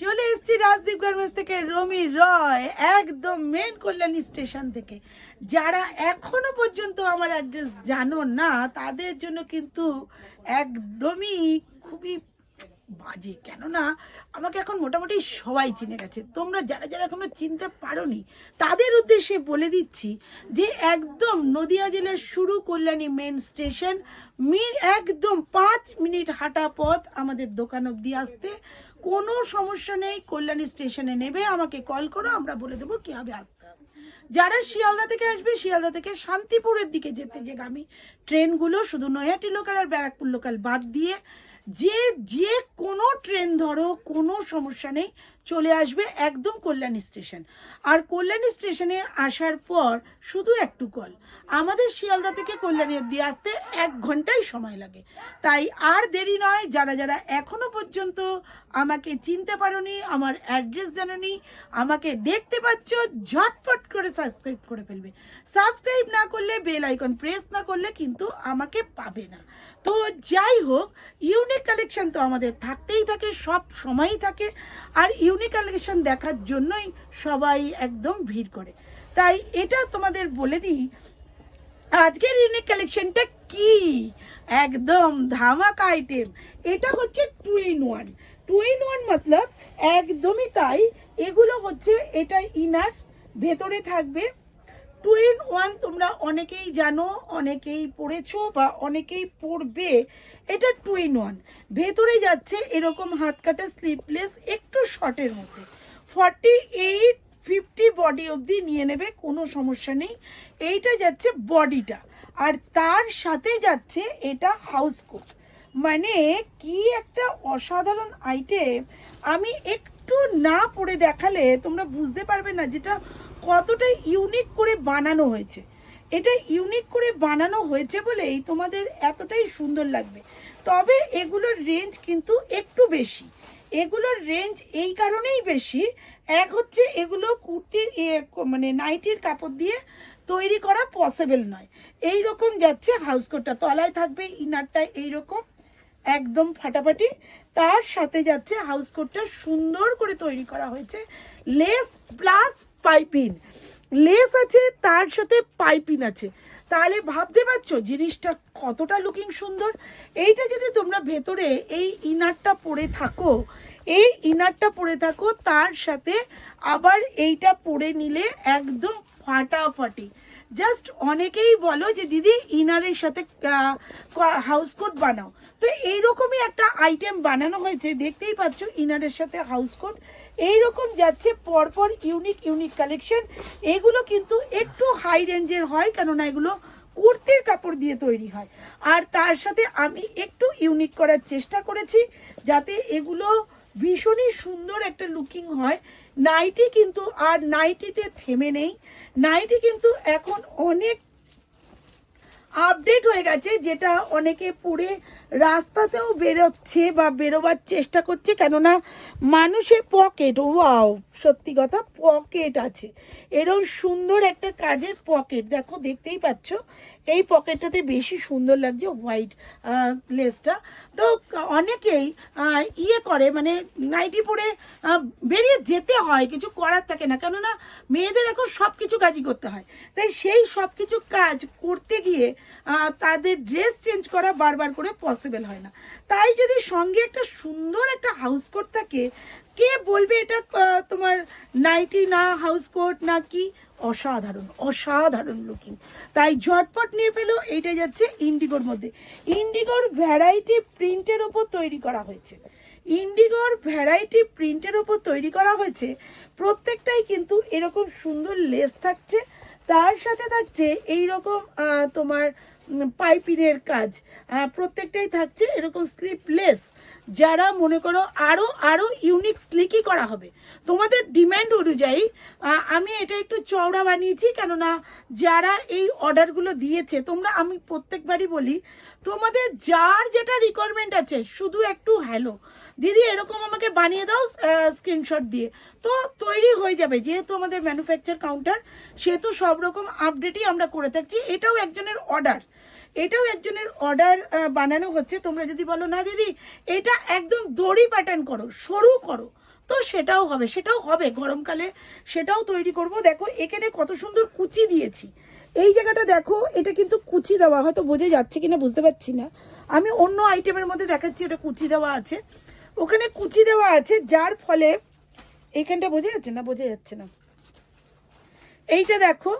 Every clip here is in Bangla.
চলে এসেছি রাজদীপ গার্মেন্টস থেকে রমি রয়, একদম মেন কল্যাণী স্টেশন থেকে। যারা এখনো পর্যন্ত আমার অ্যাড্রেস জানো না তাদের জন্য কিন্তু একদমই খুবই বাজে, কেননা আমাকে এখন মোটামুটি সবাই চিনে গেছে। তোমরা যারা যারা এখনো চিনতে পারোনি তাদের উদ্দেশ্যে বলে দিচ্ছি যে একদম নদিয়া জেলার শুরু কল্যাণী মেন স্টেশন, একদম 5 মিনিট হাঁটা পথ আমাদের দোকান অবধি আসতে। কোনো সমস্যা নেই, কল্যাণী স্টেশনে নেবে, আমাকে কল করো, আমরা বলে দেবো কীভাবে আসতে হবে। যারা শিয়ালদা থেকে আসবে, শিয়ালদা থেকে শান্তিপুরের দিকে যেতে যেগামী ট্রেনগুলো শুধু নৈহাটি লোকাল আর ব্যারাকপুর লোকাল বাদ দিয়ে যে কোনো ট্রেন ধরো, কোনো সমস্যা নেই, চলে আসবে একদম কল্যাণী স্টেশন। আর কল্যাণী স্টেশনে আসার পর শুধু একটু কল, আমাদের শিয়ালদা থেকে কল্যাণী অবধি আসতে 1 ঘন্টাই সময় লাগে। তাই আর দেরি নয়, যারা যারা এখনো পর্যন্ত আমাকে চিনতে পারোনি, আমার অ্যাড্রেস জানোনি, আমাকে দেখতে পাচ্ছ, ঝটপট করে সাবস্ক্রাইব করে ফেলবে। সাবস্ক্রাইব না করলে, বেল আইকন প্রেস না করলে কিন্তু আমাকে পাবে না। তো যাই হোক, ইউনিক কালেকশন তো আমাদের থাকতেই থাকে, সব সময়ই থাকে, আর ইউনিক কালেকশন দেখার জন্যই সবাই একদম ভিড় করে। তাই এটা তোমাদের বলে দিই, আজকের ইউনিক কালেকশনটা কি, একদম ধামাকা আইটেম। এটা হচ্ছে 2 in 1। 2 in 1 মতলব একদমই তাই। এগুলো হচ্ছে, এটা ইনার ভেতরে থাকবে। 2 in 1 তোমরা অনেকেই জানো, অনেকেই পড়েছো বা অনেকেই পড়বে। এটা 2 in 1 ভেতরে যাচ্ছে এরকম হাত কাটা স্লিপলেস, একটু শর্টের মধ্যে 48-50 বডি অবধি নিয়ে নেবে, কোনো সমস্যা নেই। এইটা যাচ্ছে বডিটা, আর তার সাথে যাচ্ছে এটা হাউস কোট। মানে কি একটা অসাধারণ আইটেম, আমি একটু না পরে দেখালে তোমরা বুঝতে পারবে না যেটা কতটা ইউনিক করে বানানো হয়েছে। এটা ইউনিক করে বানানো হয়েছে বলেই তোমাদের এতটাই সুন্দর লাগবে। তবে এগুলোর রেঞ্জ কিন্তু একটু বেশি। এগুলোর রেঞ্জ এই কারণেই বেশি, এক হচ্ছে এগুলো কুর্তির মানে নাইটির কাপড় দিয়ে তৈরি করা পসিবল নয়। এই রকম যাচ্ছে হাউস কোটটা, তলায় থাকবে ইনারটা এইরকম একদম ফাটাফাটি, তার সাথে যাচ্ছে হাউস কোটটা সুন্দর করে তৈরি করা হয়েছে, লেস প্লাস পাইপিং। লেস আছে, তার সাথে পাইপিং আছে, তাহলে ভাবতে পারছো জিনিসটা কতটা লুকিং সুন্দর। এইটা যদি তোমরা ভেতরে এই ইনারটা পরে থাকো, এই ইনারটা পরে থাকো, তার সাথে আবার এইটা পরে নিলে একদম ফাটাফাটি। জাস্ট অনেকেই বলো যে দিদি ইনারের সাথে হাউস কোট বানাও, তো এইরকমই একটা আইটেম বানানো হয়েছে, দেখতেই পাচ্ছ ইনারের সাথে হাউস কোট এইরকম যাচ্ছে পরপর। ইউনিক ইউনিক কালেকশন, এগুলো কিন্তু একটু হাই রেঞ্জের হয়, কেননা এগুলো কুর্তির কাপড় দিয়ে তৈরি হয়। আর তার সাথে আমি একটু ইউনিক করার চেষ্টা করেছি যাতে এগুলো ভীষণই সুন্দর একটা লুকিং হয়। নাইটি কিন্তু আর নাইটিতে থেমে নেই, নাইটি কিন্তু এখন অনেক আপডেট হয়ে গেছে, যেটা অনেকে পরে রাস্তাতেও বেরোচ্ছে বা বেরোবার চেষ্টা করছে, কেননা মানুষের পকেট, ওয়াও সত্যি কথা, পকেট আছে, এরকম সুন্দর একটা কাজের পকেট, দেখো দেখতেই পাচ্ছ এই পকেটটাতে বেশি সুন্দর লাগছে হোয়াইট লেসটা। তো অনেকেই করে, মানে নাইটি পরে বেরিয়ে যেতে হয়, কিছু করার থাকে না, কেননা মেয়েদের এখন সব কিছু কাজই করতে হয়, তাই সেই সব কিছু কাজ করতে গিয়ে তাদের ড্রেস চেঞ্জ করা বারবার করে পসিবল হয় না। তাই যদি সঙ্গে একটা সুন্দর একটা হাউস কোট থাকে, কে বলবে এটা তোমার নাইটি না হাউস কোট না কি, অসাধারণ অসাধারণ লুকিং। তাই ঝটপট নিয়ে ফেলো। এইটা যাচ্ছে ইন্ডিগোর মধ্যে, ইন্ডিগোর ভ্যারাইটি প্রিন্টের ওপর তৈরি করা হয়েছে, ইন্ডিগোর ভ্যারাইটি প্রিন্টের ওপর তৈরি করা হয়েছে। প্রত্যেকটাই কিন্তু এরকম সুন্দর লেস থাকছে, তার সাথে থাকছে এইরকম তোমার পাইপিংয়ের কাজ, প্রত্যেকটাই থাকছে এরকম স্লিপলেস। যারা মনে করো আরও আরও ইউনিক স্লিকি করা হবে তোমাদের ডিম্যান্ড অনুযায়ী, আমি এটা একটু চওড়া বানিয়েছি, কেননা যারা এই অর্ডারগুলো দিয়েছে, তোমরা, আমি প্রত্যেকবারই বলি তোমাদের যার যেটা রিকোয়ারমেন্ট আছে শুধু একটু হ্যালো দিদি এরকম আমাকে বানিয়ে দাও স্ক্রিনশট দিয়ে, তো তৈরি হয়ে যাবে। যেহেতু আমাদের ম্যানুফ্যাকচার কাউন্টার, সেহেতু সব রকম আপডেটই আমরা করে থাকছি। এটাও একজনের অর্ডার, এটাও একজনের অর্ডার বানানো হচ্ছে। তোমরা যদি বলো না দিদি এটা একদম দড়ি প্যাটার্ন করো, সরু করো, তো সেটাও হবে গরমকালে, সেটাও তৈরি করব। দেখো এখানে কত সুন্দর কুচি দিয়েছি, এই জায়গাটা দেখো, এটা কিন্তু কুচি দেওয়া, হয়তো বোঝা যাচ্ছে কিনা বুঝতে পারছি না, আমি অন্য আইটেমের মধ্যে দেখাচ্ছি, এটা কুচি দেওয়া আছে, ওখানে কুচি দেওয়া আছে, যার ফলে এইখানটা বোঝা যাচ্ছে না, বোঝা যাচ্ছে না, এইটা দেখো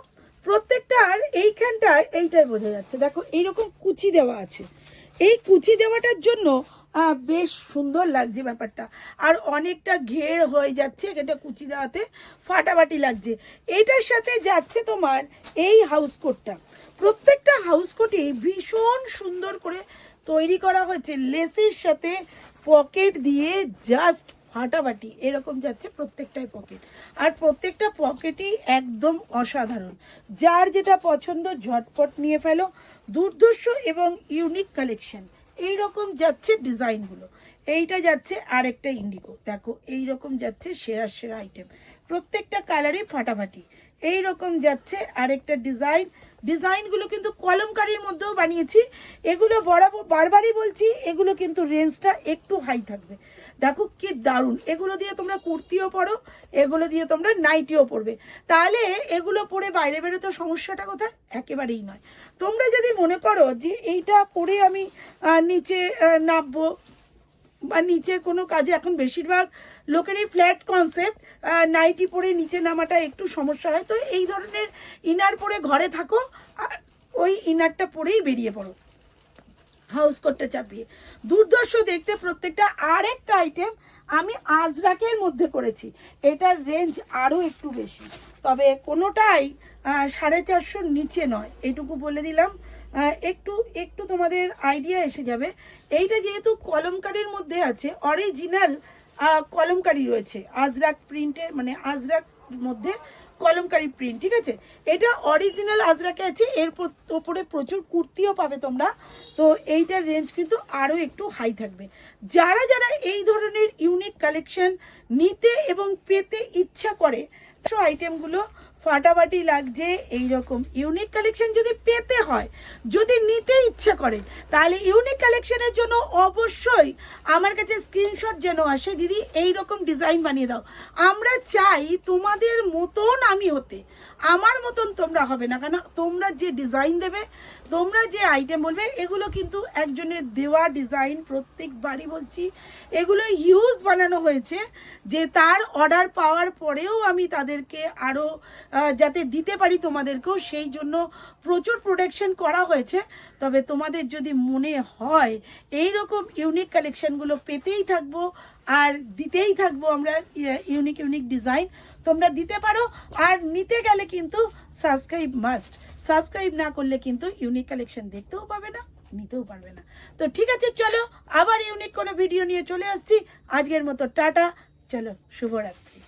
প্রত্যেকটার এইখানটায় এইটাই বোঝা যাচ্ছে, দেখো এইরকম কুচি দেওয়া আছে। এই কুচি দেওয়াটার জন্য বেশ সুন্দর লাগছে ব্যাপারটা, আর অনেকটা ঘের হয়ে যাচ্ছে, এটা কুচি দেওয়াতে ফাটাফাটি লাগছে। এটার সাথে যাচ্ছে তোমার এই হাউস কোটটা, প্রত্যেকটা হাউস কোটই ভীষণ সুন্দর করে তৈরি করা হয়েছে, লেসের সাথে পকেট দিয়ে জাস্ট ফাটাফাটি এরকম যাচ্ছে প্রত্যেকটাই পকেট, আর প্রত্যেকটা পকেটই একদম অসাধারণ। যার যেটা পছন্দ ঝটপট নিয়ে ফেলো, দুর্ধর্ষ এবং ইউনিক কালেকশন। এইরকম যাচ্ছে ডিজাইনগুলো, এইটা যাচ্ছে আরেকটা ইন্ডিগো, দেখো এইরকম যাচ্ছে সেরা সেরা আইটেম, প্রত্যেকটা কালারই ফাটাফাটি। এইরকম যাচ্ছে আরেকটা ডিজাইনগুলো কিন্তু কলমকারির মধ্যেও বানিয়েছি, এগুলো বারবারই বলছি, এগুলো কিন্তু রেঞ্জটা একটু হাই থাকবে। দেখো কি দারুণ, এগুলো দিয়ে তোমরা কুর্তিও পরো, এগুলো দিয়ে তোমরা নাইটিও পরবে, তাহলে এগুলো পরে বাইরে বেরোতে সমস্যাটা কোথায়? একেবারেই নয়। তোমরা যদি মনে করো যে এইটা পরে আমি নিচে নামবো বা নিচের কোনো কাজে, এখন বেশিরভাগ লোকেরই ফ্ল্যাট কনসেপ্ট, নাইটি পরে নিচে নামাটা একটু সমস্যা হয়, তো এই ধরনের ইনার পরে ঘরে থাকো, ওই ইনারটা পরেই বেরিয়ে পড়ো হাউস কোটটা চাপিয়ে। দুর্ধর্ষ দেখতে প্রত্যেকটা। আরেকটা আইটেম আমি আজরাকের মধ্যে করেছি, এটার রেঞ্জ আরও একটু বেশি, তবে কোনোটাই 450-র নিচে নয়, এইটুকু বলে দিলাম, একটু একটু তোমাদের আইডিয়া এসে যাবে। এইটা যেহেতু কলমকারির মধ্যে আছে, অরিজিনাল কলমকারি রয়েছে, আজরাক প্রিন্টের, মানে আজরাক মধ্যে কলমকারি প্রিন্ট, ঠিক আছে, এটা অরিজিনাল আজরাকে আছে, এর ওপরে প্রচুর কুর্তিও পাবে তোমরা, তো এইটার রেঞ্জ কিন্তু আরও একটু হাই থাকবে। যারা যারা এই ধরনের ইউনিক কালেকশন নিতে এবং পেতে ইচ্ছা করে, সব আইটেমগুলো ফাটাফাটি লাগছে। এইরকম ইউনিক কালেকশন যদি পেতে হয়, যদি নিতে ইচ্ছা করে, তাহলে ইউনিক কালেকশনের জন্য অবশ্যই আমার কাছে স্ক্রিনশট যেন আসে, দিদি এইরকম ডিজাইন বানিয়ে দাও। আমরা চাই তোমাদের মতন আমি হতে, আমার মতন তোমরা হবে না, কেন তোমরা যে ডিজাইন দেবে, তোমরা যে আইটেম বলবে, এগুলো কিন্তু একজনের দেওয়া ডিজাইন, প্রত্যেকবারই বলছি এগুলো হিউজ বানানো হয়েছে, যে তার অর্ডার পাওয়ার পরেও আমি তাদেরকে আরও যাতে দিতে পারি তোমাদেরকেও, সেই জন্য প্রচুর প্রোডাকশন করা হয়েছে। তবে তোমাদের যদি মনে হয় এই রকম ইউনিক কালেকশনগুলো পেতেই থাকবো আর দিতেই থাকবো আমরা, ইউনিক ইউনিক ডিজাইন তোমরা দিতে পারো। আর নিতে গেলে কিন্তু সাবস্ক্রাইব মাস্ট, সাবস্ক্রাইব না করলে কিন্তু ইউনিক কালেকশন দেখতেও পাবে না, নিতেও পারবে না। তো ঠিক আছে, চলো আবার ইউনিক কোনো ভিডিও নিয়ে চলে আসছি। আজকের মতো টাটা, চলো শুভরাত্রি।